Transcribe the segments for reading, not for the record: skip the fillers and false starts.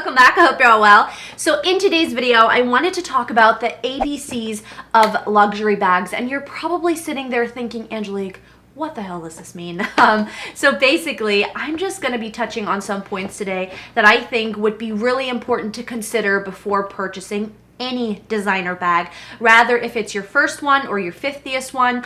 welcome back. I hope you're all well. So in today's video, I wanted to talk about the ABCs of luxury bags, and you're probably sitting there thinking, Angelique, what the hell does this mean? So basically, I'm just going to be touching on some points today that I think would be really important to consider before purchasing any designer bag, rather if it's your first one or your 50th one.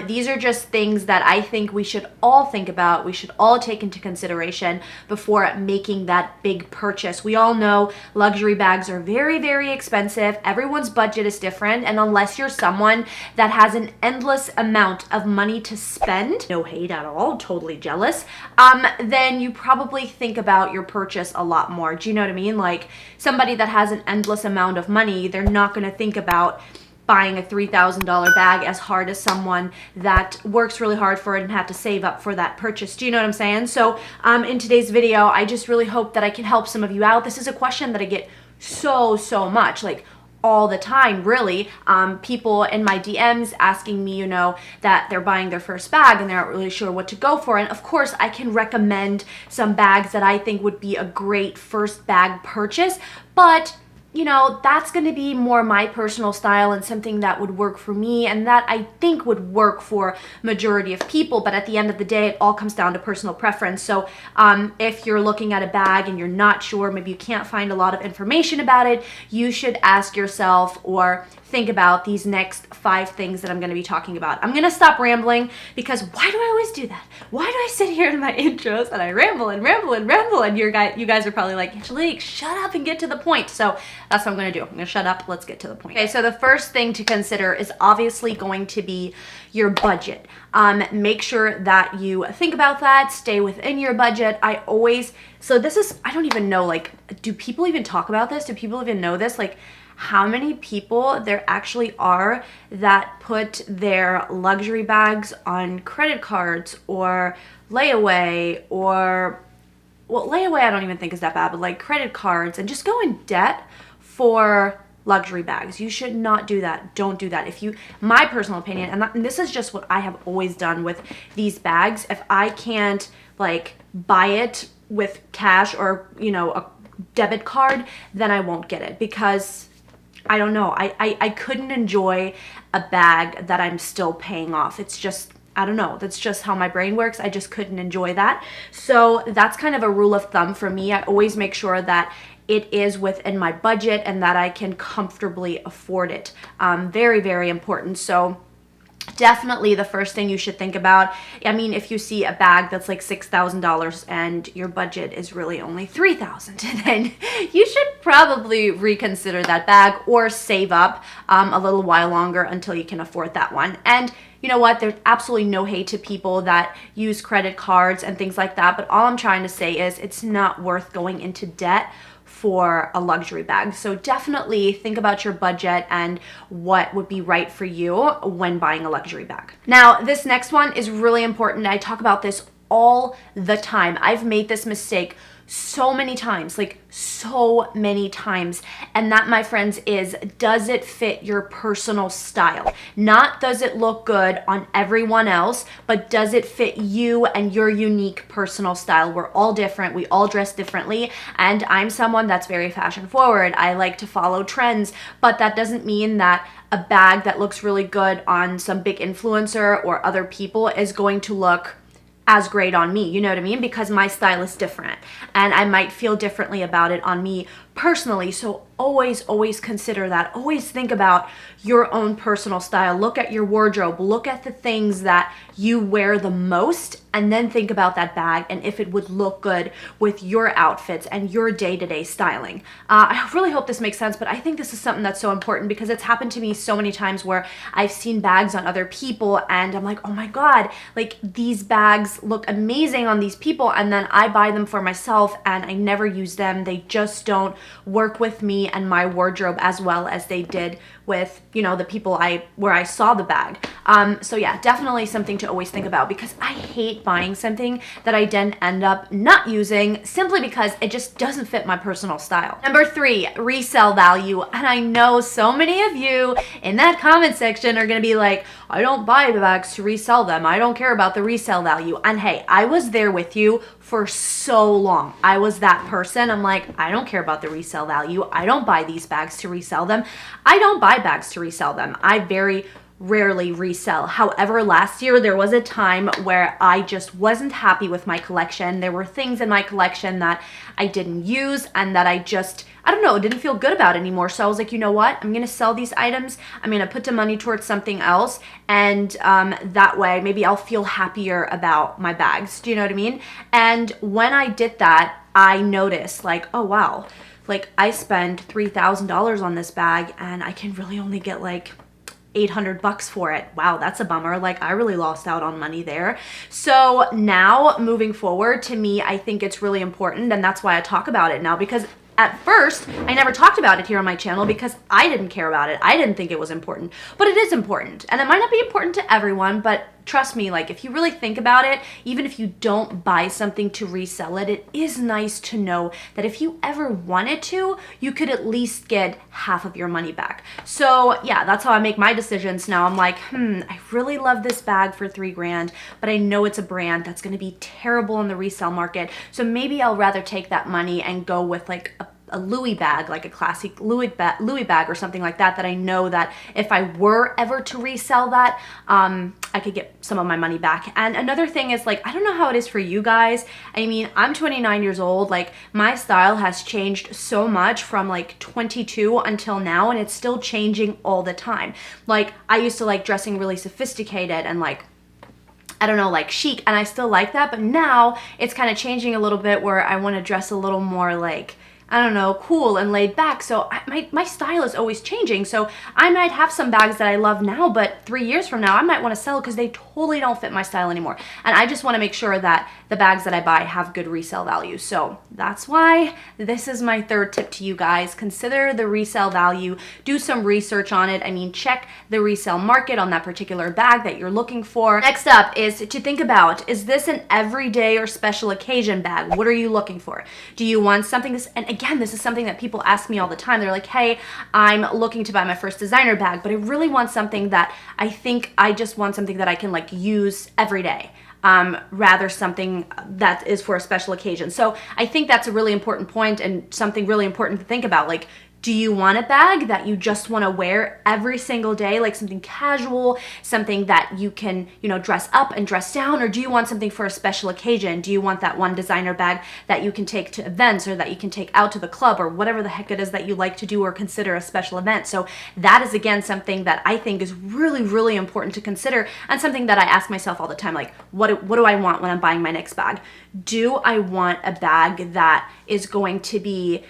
These are just things that I think we should all think about, we should all take into consideration before making that big purchase. We all know luxury bags are very, very expensive. Everyone's budget is different, and unless you're someone that has an endless amount of money to spend, no hate at all, totally jealous, then you probably think about your purchase a lot more. Do you know what I mean? Like somebody that has an endless amount of money, they're not going to think about buying a $3,000 bag as hard as someone that works really hard for it and had to save up for that purchase. Do you know what I'm saying? So in today's video, I just really hope that I can help some of you out. This is a question that I get so much, like all the time, really. People in my DMs asking me, that they're buying their first bag and they're not really sure what to go for. And of course, I can recommend some bags that I think would be a great first bag purchase, but that's going to be more my personal style and something that would work for me and that I think would work for majority of people. But at the end of the day, it all comes down to personal preference. So if you're looking at a bag and you're not sure, maybe you can't find a lot of information about it, you should ask yourself or think about these next 5 things that I'm going to be talking about. I'm going to stop rambling, because why do I always do that? Why do I sit here in my intros and I ramble and ramble and ramble, and you guys are probably like, Angelique, shut up and get to the point. So that's what I'm going to do. I'm going to shut up. Let's get to the point. Okay, so the first thing to consider is obviously going to be your budget. Make sure that you think about that, stay within your budget. I don't even know, like, do people even talk about this? Do people even know this? Like, how many people there actually are that put their luxury bags on credit cards or layaway, or, well, layaway I don't even think is that bad, but like credit cards, and just go in debt for luxury bags. You should not do that. Don't do that. My personal opinion, and this is just what I have always done with these bags, if I can't like buy it with cash or, a debit card, then I won't get it, because I don't know. I couldn't enjoy a bag that I'm still paying off. It's just, I don't know. That's just how my brain works. I just couldn't enjoy that. So that's kind of a rule of thumb for me. I always make sure that it is within my budget and that I can comfortably afford it. Very, very important. So definitely the first thing you should think about, I mean, if you see a bag that's like $6,000 and your budget is really only $3,000, then you should probably reconsider that bag or save up a little while longer until you can afford that one. And you know what? There's absolutely no hate to people that use credit cards and things like that, but all I'm trying to say is it's not worth going into debt for a luxury bag. So definitely think about your budget and what would be right for you when buying a luxury bag. Now, this next one is really important. I talk about this all the time. I've made this mistake so many times, and that, my friends, is, does it fit your personal style? Not does it look good on everyone else, but does it fit you and your unique personal style? We're all different. We all dress differently, and I'm someone that's very fashion forward. I like to follow trends, but that doesn't mean that a bag that looks really good on some big influencer or other people is going to look as great on me. You know what I mean? Because my style is different and I might feel differently about it on me personally. So always consider that. Always think about your own personal style. Look at your wardrobe. Look at the things that you wear the most, and then think about that bag and if it would look good with your outfits and your day-to-day styling. I really hope this makes sense, but I think this is something that's so important because it's happened to me so many times where I've seen bags on other people and I'm like, oh my God, like these bags look amazing on these people, and then I buy them for myself and I never use them. They just don't work with me. me and my wardrobe as well as they did with, you know, the people where I saw the bag. So yeah, definitely something to always think about, because I hate buying something that I then end up not using simply because it just doesn't fit my personal style. Number 3, resale value. And I know so many of you in that comment section are gonna be like, I don't buy bags to resell them. I don't care about the resale value. And hey, I was there with you for so long. I was that person. I'm like, I don't care about the resale value. I don't buy these bags to resell them. I don't buy bags to resell them. I very rarely resell. However, last year there was a time where I just wasn't happy with my collection. There were things in my collection that I didn't use and that I don't know, didn't feel good about anymore. So I was like, you know what? I'm gonna sell these items. I'm gonna put the money towards something else, and that way maybe I'll feel happier about my bags. Do you know what I mean? And when I did that, I noticed like, oh wow, like I spent $3,000 on this bag and I can really only get like $800 for it. Wow, that's a bummer. Like I really lost out on money there. So now moving forward, to me, I think it's really important, and that's why I talk about it now, because at first, I never talked about it here on my channel because I didn't care about it. I didn't think it was important, but it is important. And it might not be important to everyone, but trust me, like if you really think about it, even if you don't buy something to resell it, it is nice to know that if you ever wanted to, you could at least get half of your money back. So yeah, that's how I make my decisions now. I'm like, I really love this bag for $3,000, but I know it's a brand that's gonna be terrible in the resale market. So maybe I'll rather take that money and go with like a Louis bag, like a classic Louis bag or something like that, that I know that if I were ever to resell that, I could get some of my money back. And another thing is, like, I don't know how it is for you guys. I mean, I'm 29 years old. Like, my style has changed so much from like 22 until now, and it's still changing all the time. Like, I used to like dressing really sophisticated and like, I don't know, like chic, and I still like that, but now it's kind of changing a little bit where I want to dress a little more like, I don't know, cool and laid back. So my style is always changing. So I might have some bags that I love now, but 3 years from now, I might want to sell because they totally don't fit my style anymore. And I just want to make sure that the bags that I buy have good resale value. So that's why this is my third tip to you guys. Consider the resale value. Do some research on it. I mean, check the resale market on that particular bag that you're looking for. Next up is to think about, is this an everyday or special occasion bag? What are you looking for? Do you want something that's, and again, this is something that people ask me all the time. They're like, hey, I'm looking to buy my first designer bag, but I really want something that I just want something that I can like use every day. Rather something that is for a special occasion. So I think that's a really important point and something really important to think about. Like, do you want a bag that you just want to wear every single day, like something casual, something that you can, you know, dress up and dress down? Or do you want something for a special occasion? Do you want that one designer bag that you can take to events or that you can take out to the club or whatever the heck it is that you like to do or consider a special event? So that is, again, something that I think is really, really important to consider, and something that I ask myself all the time, like, what do I want when I'm buying my next bag? Do I want a bag that is going to be,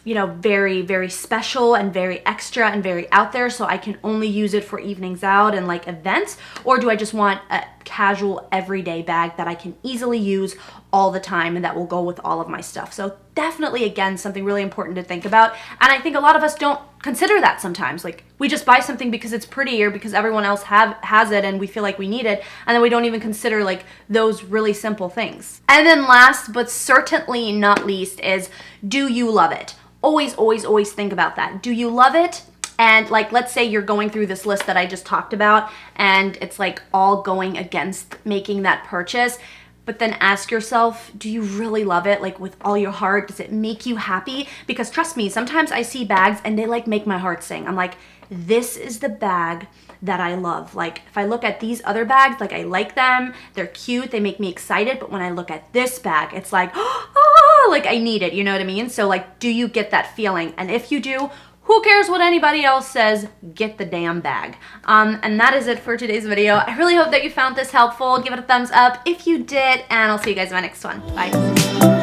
you know, very, very special and very extra and very out there, so I can only use it for evenings out and like events? Or do I just want a casual everyday bag that I can easily use all the time and that will go with all of my stuff? So definitely, again, something really important to think about. And I think a lot of us don't consider that sometimes. Like, we just buy something because it's pretty or because everyone else has it and we feel like we need it, and then we don't even consider like those really simple things. And then last but certainly not least is, do you love it? Always, always, always think about that. Do you love it? And like, let's say you're going through this list that I just talked about and it's like all going against making that purchase, but then ask yourself, do you really love it? Like, with all your heart, does it make you happy? Because trust me, sometimes I see bags and they like make my heart sing. I'm like, this is the bag that I love. Like, if I look at these other bags, like, I like them, they're cute, they make me excited, but when I look at this bag, it's like, oh, like I need it, you know what I mean? So like, do you get that feeling? And if you do, who cares what anybody else says? Get the damn bag. And that is it for today's video. I really hope that you found this helpful. Give it a thumbs up if you did, and I'll see you guys in my next one. Bye.